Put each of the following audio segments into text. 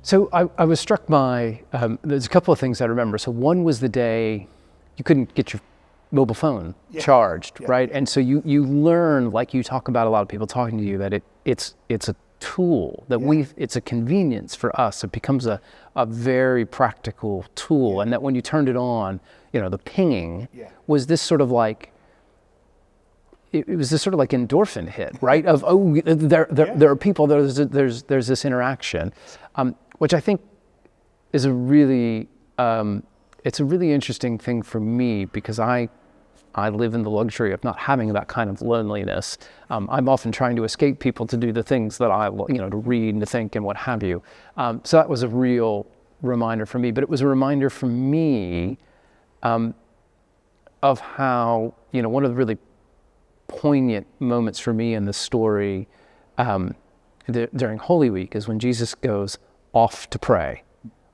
So I was struck by, there's a couple of things I remember. So one was the day you couldn't get your mobile phone charged, right? And so you learn, like you talk about, a lot of people talking to you, that it's a tool, that it's a convenience for us. It becomes a very practical tool. And that when you turned it on, the pinging was this sort of like, it was this sort of like endorphin hit, right? Of, there are people, there's this interaction, which I think is a really, it's a really interesting thing for me, because I live in the luxury of not having that kind of loneliness. I'm often trying to escape people to do the things that I, to read and to think and what have you. So that was a real reminder for me, but it was a reminder for me of how, one of the really poignant moments for me in the story during Holy Week is when Jesus goes off to pray,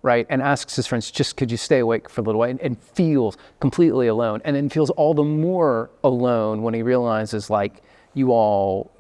right? And asks his friends, just could you stay awake for a little while, and feels completely alone, and then feels all the more alone when he realizes, like, you all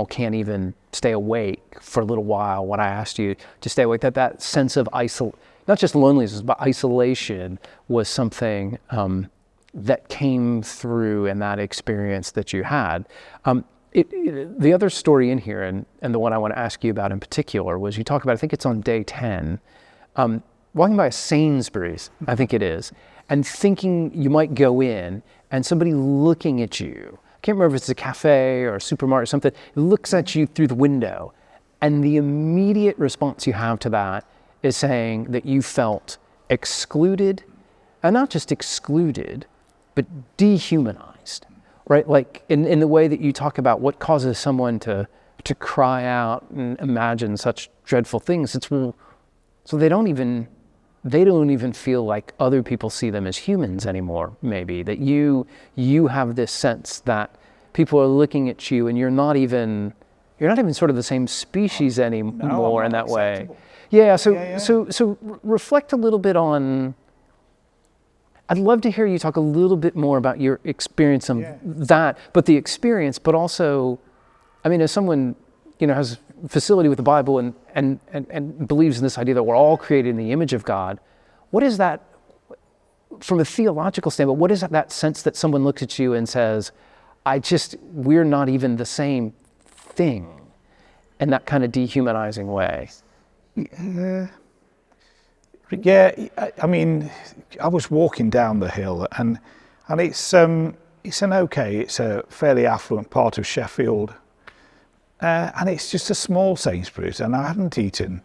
can't even stay awake for a little while when I asked you to stay awake. That sense of not just loneliness, but isolation was something that came through in that experience that you had. The other story in here, and the one I want to ask you about in particular, was you talk about, I think it's on day 10, walking by a Sainsbury's, I think it is, and thinking you might go in, and somebody looking at you, I can't remember if it's a cafe or a supermarket or something, looks at you through the window, and the immediate response you have to that is saying that you felt excluded, and not just excluded, but dehumanized. Right, like in the way that you talk about what causes someone to cry out and imagine such dreadful things. It's so they don't even feel like other people see them as humans anymore. Maybe that you have this sense that people are looking at you, and you're not even sort of the same species anymore in that way. Yeah. So reflect a little bit on. I'd love to hear you talk a little bit more about your experience of that, but the experience, but also, I mean, as someone, has facility with the Bible and believes in this idea that we're all created in the image of God, what is that, from a theological standpoint, what is that sense that someone looks at you and says, we're not even the same thing, in that kind of dehumanizing way? Yeah, I mean, I was walking down the hill, and it's a fairly affluent part of Sheffield, and it's just a small Sainsbury's, and I hadn't eaten.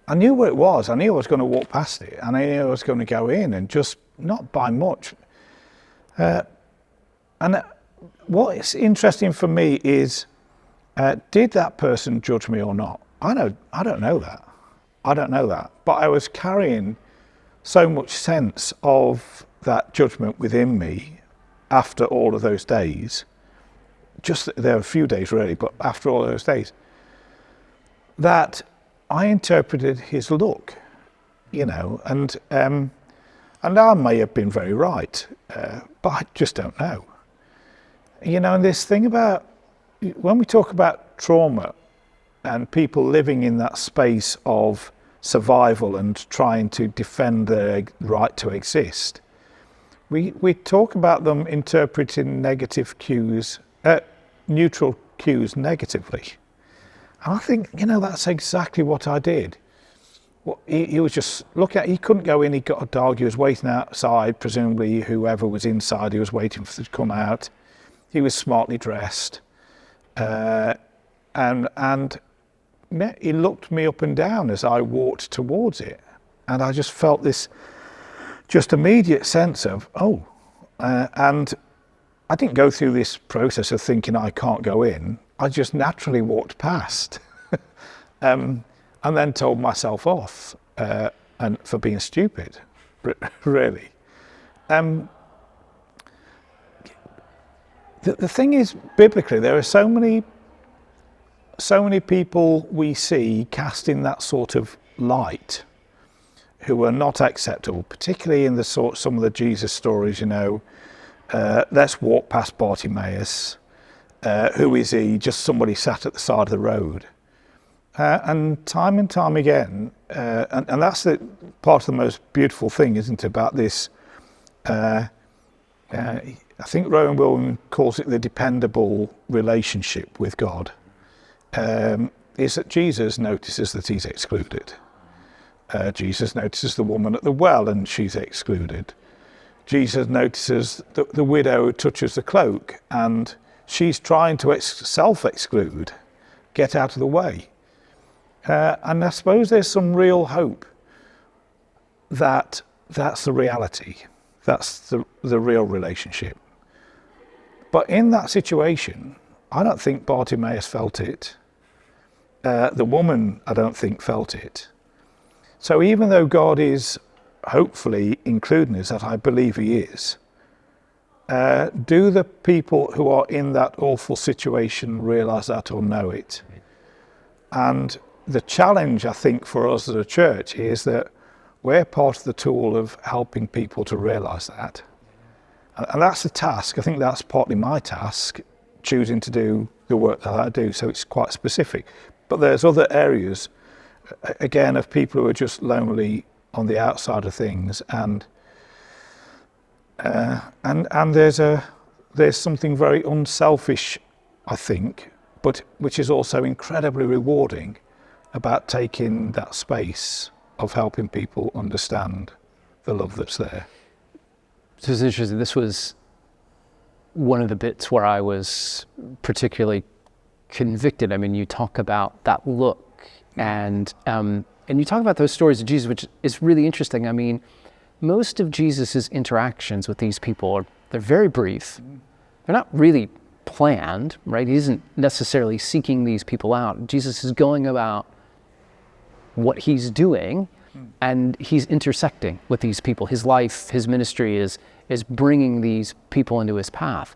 I knew where it was. I knew I was going to walk past it, and I knew I was going to go in and just not buy much. And what is interesting for me is, did that person judge me or not? I don't know that. But I was carrying so much sense of that judgment within me after all of those days. There were a few days really, but after all those days, that I interpreted his look, and I may have been very right, but I just don't know. And this thing about, when we talk about trauma and people living in that space of survival and trying to defend their right to exist, we talk about them interpreting neutral cues negatively. And I think, that's exactly what I did. He was just he couldn't go in, he got a dog, he was waiting outside, presumably whoever was inside, he was waiting for it to come out. He was smartly dressed, and he looked me up and down as I walked towards it, and I just felt this just immediate sense of, and I didn't go through this process of thinking I can't go in. I just naturally walked past, and then told myself off, and for being stupid, really. The thing is, biblically, there are so many people we see casting that sort of light who are not acceptable, particularly in some of the Jesus stories, let's walk past Bartimaeus. Who is he? Just somebody sat at the side of the road. And time again, and that's the part of the most beautiful thing, isn't it, about this? I think Rowan Williams calls it the dependable relationship with God. Is that Jesus notices that he's excluded. Jesus notices the woman at the well and she's excluded. Jesus notices the widow who touches the cloak and she's trying to self-exclude, get out of the way. And I suppose there's some real hope that that's the reality. That's the real relationship. But in that situation, I don't think Bartimaeus felt it. The woman, I don't think, felt it. So even though God is hopefully including us, that I believe he is, do the people who are in that awful situation realise that or know it? And the challenge, I think, for us as a church is that we're part of the tool of helping people to realise that. And that's the task. I think that's partly my task, choosing to do the work that I do, so it's quite specific. But there's other areas, again, of people who are just lonely on the outside of things, and there's something very unselfish, I think, but which is also incredibly rewarding about taking that space of helping people understand the love that's there. So it's interesting. This was one of the bits where I was particularly convicted. I mean, you talk about that look, and you talk about those stories of Jesus, which is really interesting. I mean, most of Jesus's interactions with these people they're very brief. They're not really planned, right? He isn't necessarily seeking these people out. Jesus is going about what he's doing, and he's intersecting with these people. His life, his ministry is bringing these people into his path.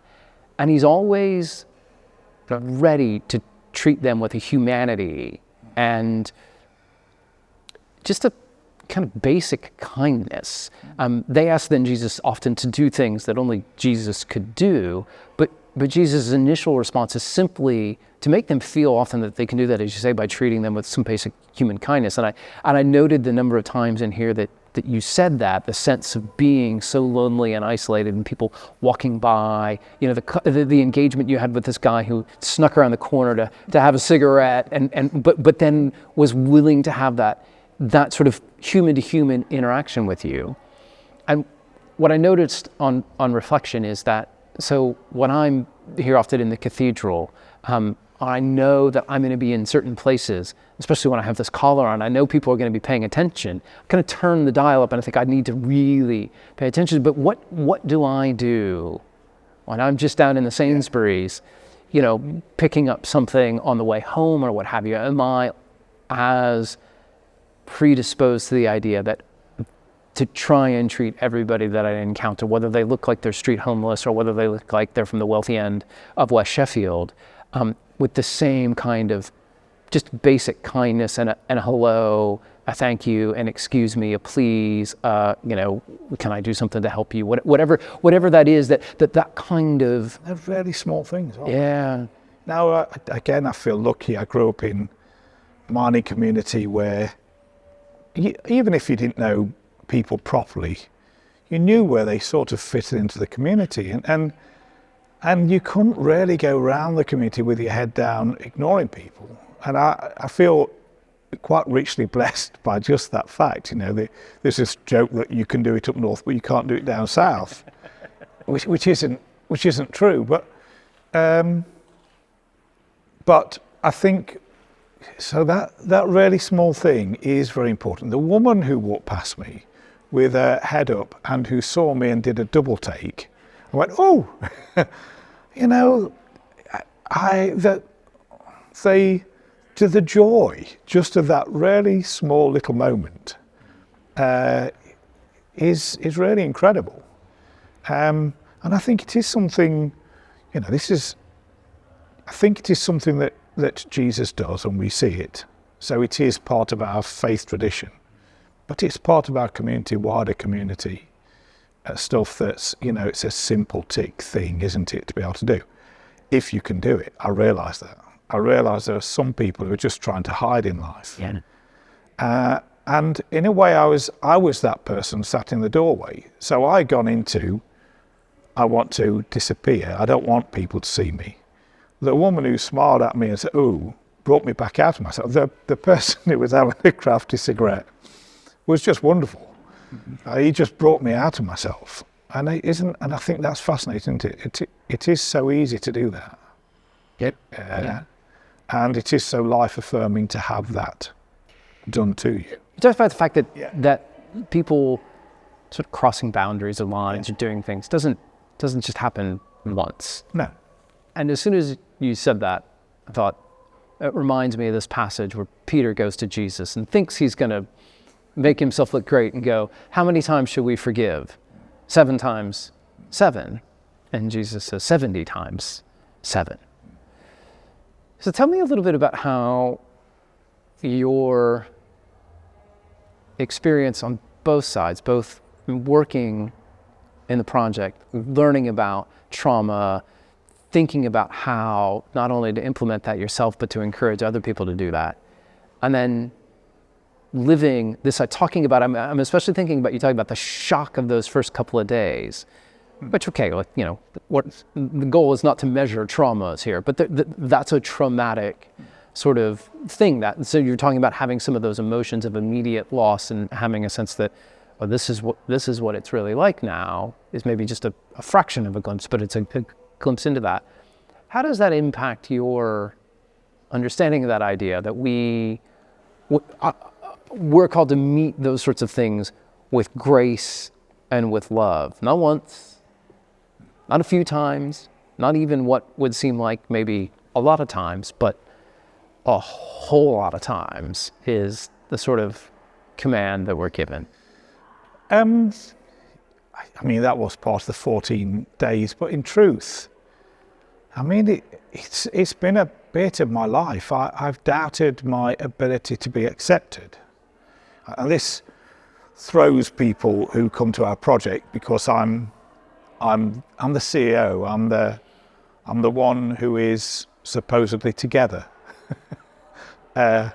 And he's always ready to treat them with a humanity and just a kind of basic kindness. They ask then Jesus often to do things that only Jesus could do, but Jesus' initial response is simply to make them feel often that they can do that, as you say, by treating them with some basic human kindness. And I noted the number of times in here that you said that, the sense of being so lonely and isolated and people walking by, you know, the engagement you had with this guy who snuck around the corner to have a cigarette but then was willing to have that sort of human to human interaction with you. And what I noticed on reflection is that, so when I'm here often in the cathedral, I know that I'm going to be in certain places, especially when I have this collar on. I know people are going to be paying attention. I'm going to turn the dial up, and I think I need to really pay attention. But what do I do when I'm just down in the Sainsbury's, you know, picking up something on the way home or what have you? Am I as predisposed to the idea that to try and treat everybody that I encounter, whether they look like they're street homeless or whether they look like they're from the wealthy end of West Sheffield, with the same kind of just basic kindness and a hello, a thank you, an excuse me, a please, you know, can I do something to help you? Whatever that is, that kind of... They're really small things, aren't Yeah. they? Now, again, I feel lucky. I grew up in a mining community where even if you didn't know people properly, you knew where they sort of fitted into the community, and you couldn't really go around the community with your head down ignoring people. And I feel quite richly blessed by just that fact. You know, there's this joke that you can do it up north but you can't do it down south, which isn't true, but I think so that really small thing is very important. The woman who walked past me with her head up and who saw me and did a double take, I went, oh, you know, the joy just of that really small little moment is really incredible. And I think it is something, you know, I think it is something that Jesus does, and we see it. So it is part of our faith tradition, but it's part of our community, wider community, stuff that's, you know, it's a simple tick thing, isn't it, to be able to do. If you can do it, I realise that. I realised there are some people who are just trying to hide in life. And in a way, I was that person sat in the doorway. So I gone into, I want to disappear. I don't want people to see me. The woman who smiled at me and said, "Ooh," brought me back out of myself. The person who was having a crafty cigarette was just wonderful. He just brought me out of myself. And I think that's fascinating, isn't it? It is so easy to do that. Yep. And it is so life-affirming to have that done to you. Just about the fact that that people sort of crossing boundaries or lines or doing things doesn't just happen once. No. And as soon as you said that, I thought, it reminds me of this passage where Peter goes to Jesus and thinks he's going to make himself look great and go, "How many times should we forgive? 7 times 7. And Jesus says 70 times 7. So tell me a little bit about how your experience on both sides, both working in the project, learning about trauma, thinking about how not only to implement that yourself, but to encourage other people to do that. And then living this, talking about, I'm especially thinking about, you talking about the shock of those first couple of days, which, okay, what the goal is not to measure traumas here, but that's a traumatic sort of thing so you're talking about having some of those emotions of immediate loss and having a sense that, oh, this is what it's really like now, is maybe just a fraction of a glimpse, but it's a glimpse into that. How does that impact your understanding of that idea that we're called to meet those sorts of things with grace and with love? Not once, not a few times, not even what would seem like maybe a lot of times, but a whole lot of times is the sort of command that we're given. I mean, that was part of the 14 days, but in truth, I mean, it's been a bit of my life. I've doubted my ability to be accepted. And this throws people who come to our project because I'm the CEO. I'm the one who is supposedly together. I'm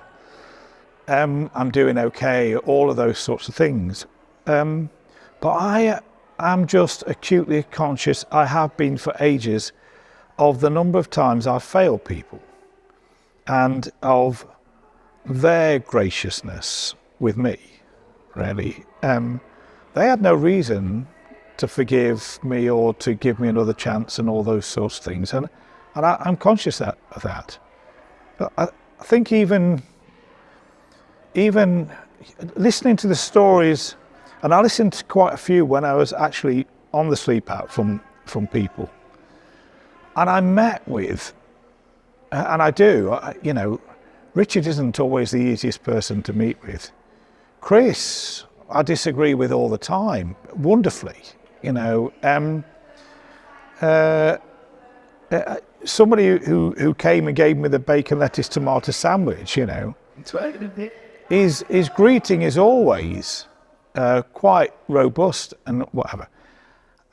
doing okay, all of those sorts of things. But I am just acutely conscious, I have been for ages, of the number of times I've failed people and of their graciousness with me, really. They had no reason to forgive me or to give me another chance and all those sorts of things. And I'm conscious of that. But I think even listening to the stories, and I listened to quite a few when I was actually on the sleep out from people. And I met with, and I do, Richard isn't always the easiest person to meet with. Chris, I disagree with all the time, wonderfully, somebody who came and gave me the bacon, lettuce, tomato sandwich, his greeting is always quite robust and whatever.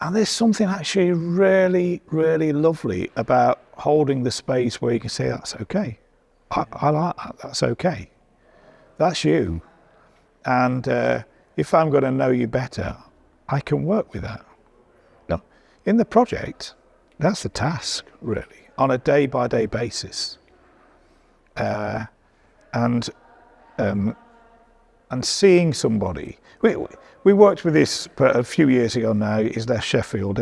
And there's something actually really, really lovely about holding the space where you can say, that's okay. I like that, that's okay. That's you. And if I'm going to know you better, I can work with that. No. In the project, that's the task, really, on a day-by-day basis. And seeing somebody. We worked with this a few years ago now, he's left Sheffield,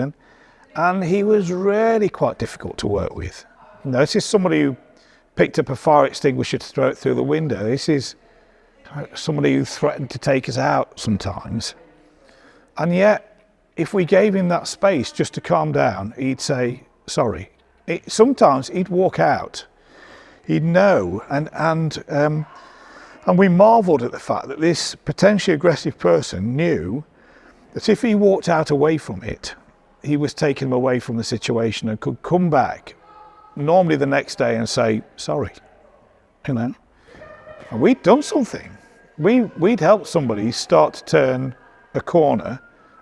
and he was really quite difficult to work with. This is somebody who picked up a fire extinguisher to throw it through the window. This is somebody who threatened to take us out sometimes. And yet, if we gave him that space just to calm down, he'd say, sorry. Sometimes he'd walk out. He'd know, and we marvelled at the fact that this potentially aggressive person knew that if he walked out away from it, he was taking him away from the situation and could come back, normally the next day, and say, sorry. And we'd done something. We'd helped somebody start to turn a corner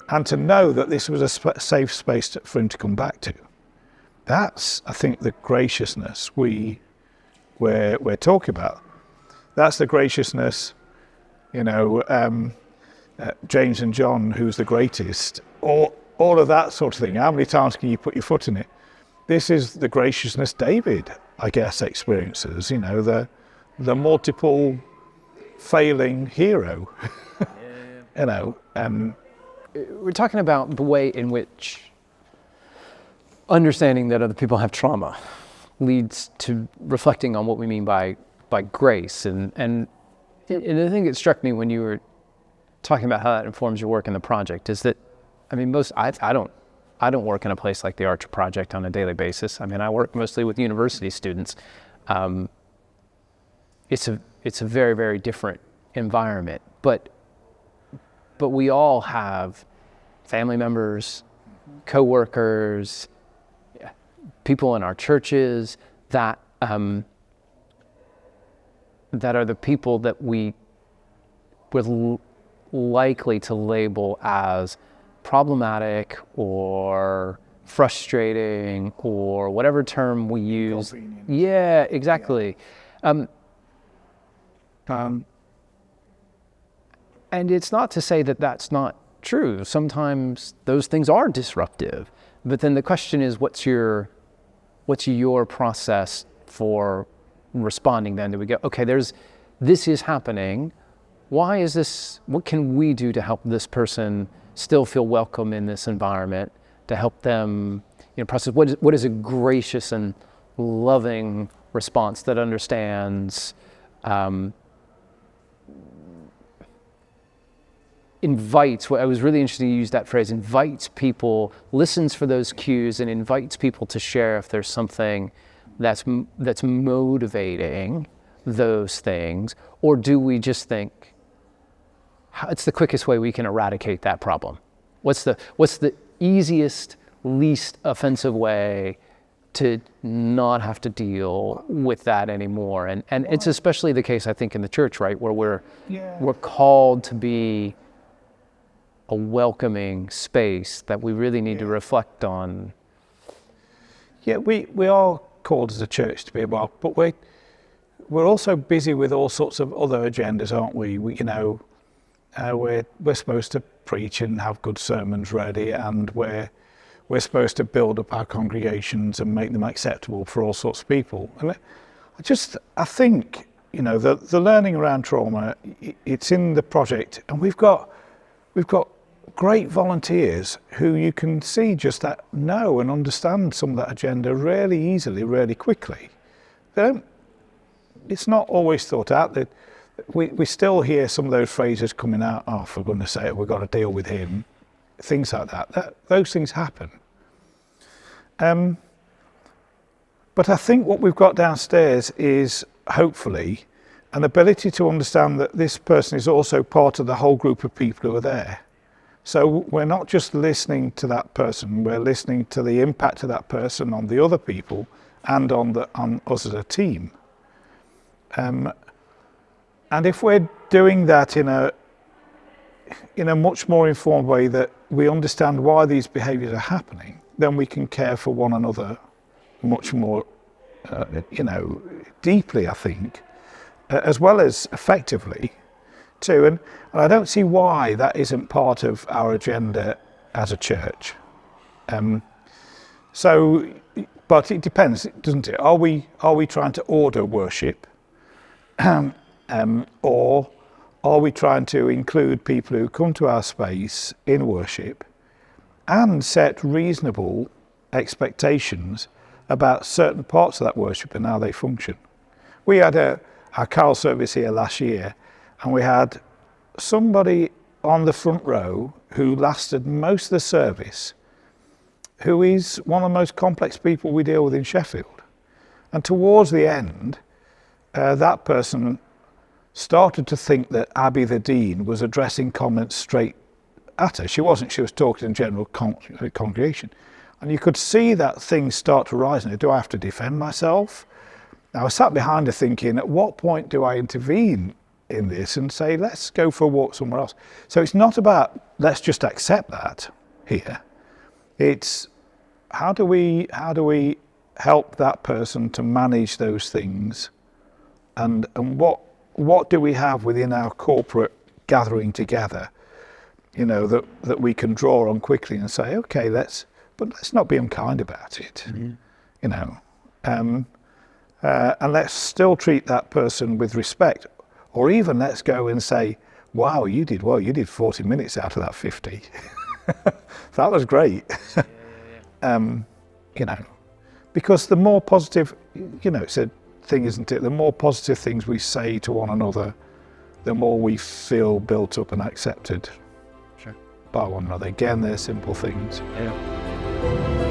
and to know that this was a safe space for him to come back to. That's, I think, the graciousness we we're talking about. That's the graciousness, James and John, who's the greatest, or all of that sort of thing. How many times can you put your foot in it? This is the graciousness David, I guess, experiences, the multiple failing hero, We're talking about the way in which understanding that other people have trauma leads to reflecting on what we mean by grace. And the thing that struck me when you were talking about how that informs your work in the project is that, I don't work in a place like the Archer Project on a daily basis. I work mostly with university students. It's a very, very different environment, but we all have family members, co-workers, people in our churches that are the people that we would likely to label as problematic or frustrating or whatever term we use. Yeah, exactly. Yeah. And it's not to say that that's not true. Sometimes those things are disruptive. But then the question is, what's your process for responding then? Do we go, okay, this is happening. Why is this? What can we do to help this person still feel welcome in this environment, to help them process? What is a gracious and loving response that understands, invites, I was really interested to use that phrase, invites people, listens for those cues and invites people to share if there's something that's motivating those things? Or do we just think, it's the quickest way we can eradicate that problem? What's the easiest, least offensive way to not have to deal with that anymore? And it's especially the case, I think, in the church, right, where we're called to be a welcoming space that we really need to reflect on. Yeah, we are called as a church to be about, but we're also busy with all sorts of other agendas, aren't we? We're supposed to preach and have good sermons ready, and we're supposed to build up our congregations and make them acceptable for all sorts of people. And I think the learning around trauma, it's in the project, and we've got great volunteers who you can see just that know and understand some of that agenda really easily, really quickly. It's not always thought out. That we still hear some of those phrases coming out, oh, for goodness sake, we've got to deal with him, things like that. Those things happen. But I think what we've got downstairs is, hopefully, an ability to understand that this person is also part of the whole group of people who are there. So we're not just listening to that person, we're listening to the impact of that person on the other people and on us as a team. And if we're doing that in a much more informed way, that we understand why these behaviours are happening, then we can care for one another much more, deeply, I think, as well as effectively too. And I don't see why that isn't part of our agenda as a church. But it depends, doesn't it? Are we trying to order worship, or are we trying to include people who come to our space in worship and set reasonable expectations about certain parts of that worship and how they function? We had our carol service here last year, and we had somebody on the front row who lasted most of the service, who is one of the most complex people we deal with in Sheffield. And towards the end, that person started to think that Abby the Dean was addressing comments straight at her. She wasn't, she was talking in general congregation. And you could see that things start to rise. And do I have to defend myself? Now I sat behind her thinking, at what point do I intervene in this and say, let's go for a walk somewhere else? So it's not about, let's just accept that here. It's how do we help that person to manage those things and what do we have within our corporate gathering together, you know, that we can draw on quickly and say, okay, let's not be unkind about it, you know, and let's still treat that person with respect, or even let's go and say, wow, you did 40 minutes out of that 50. That was great. You know, because the more positive, you know, it's a thing, isn't it? The more positive things we say to one another, the more we feel built up and accepted by one another. Again, they're simple things. Yeah.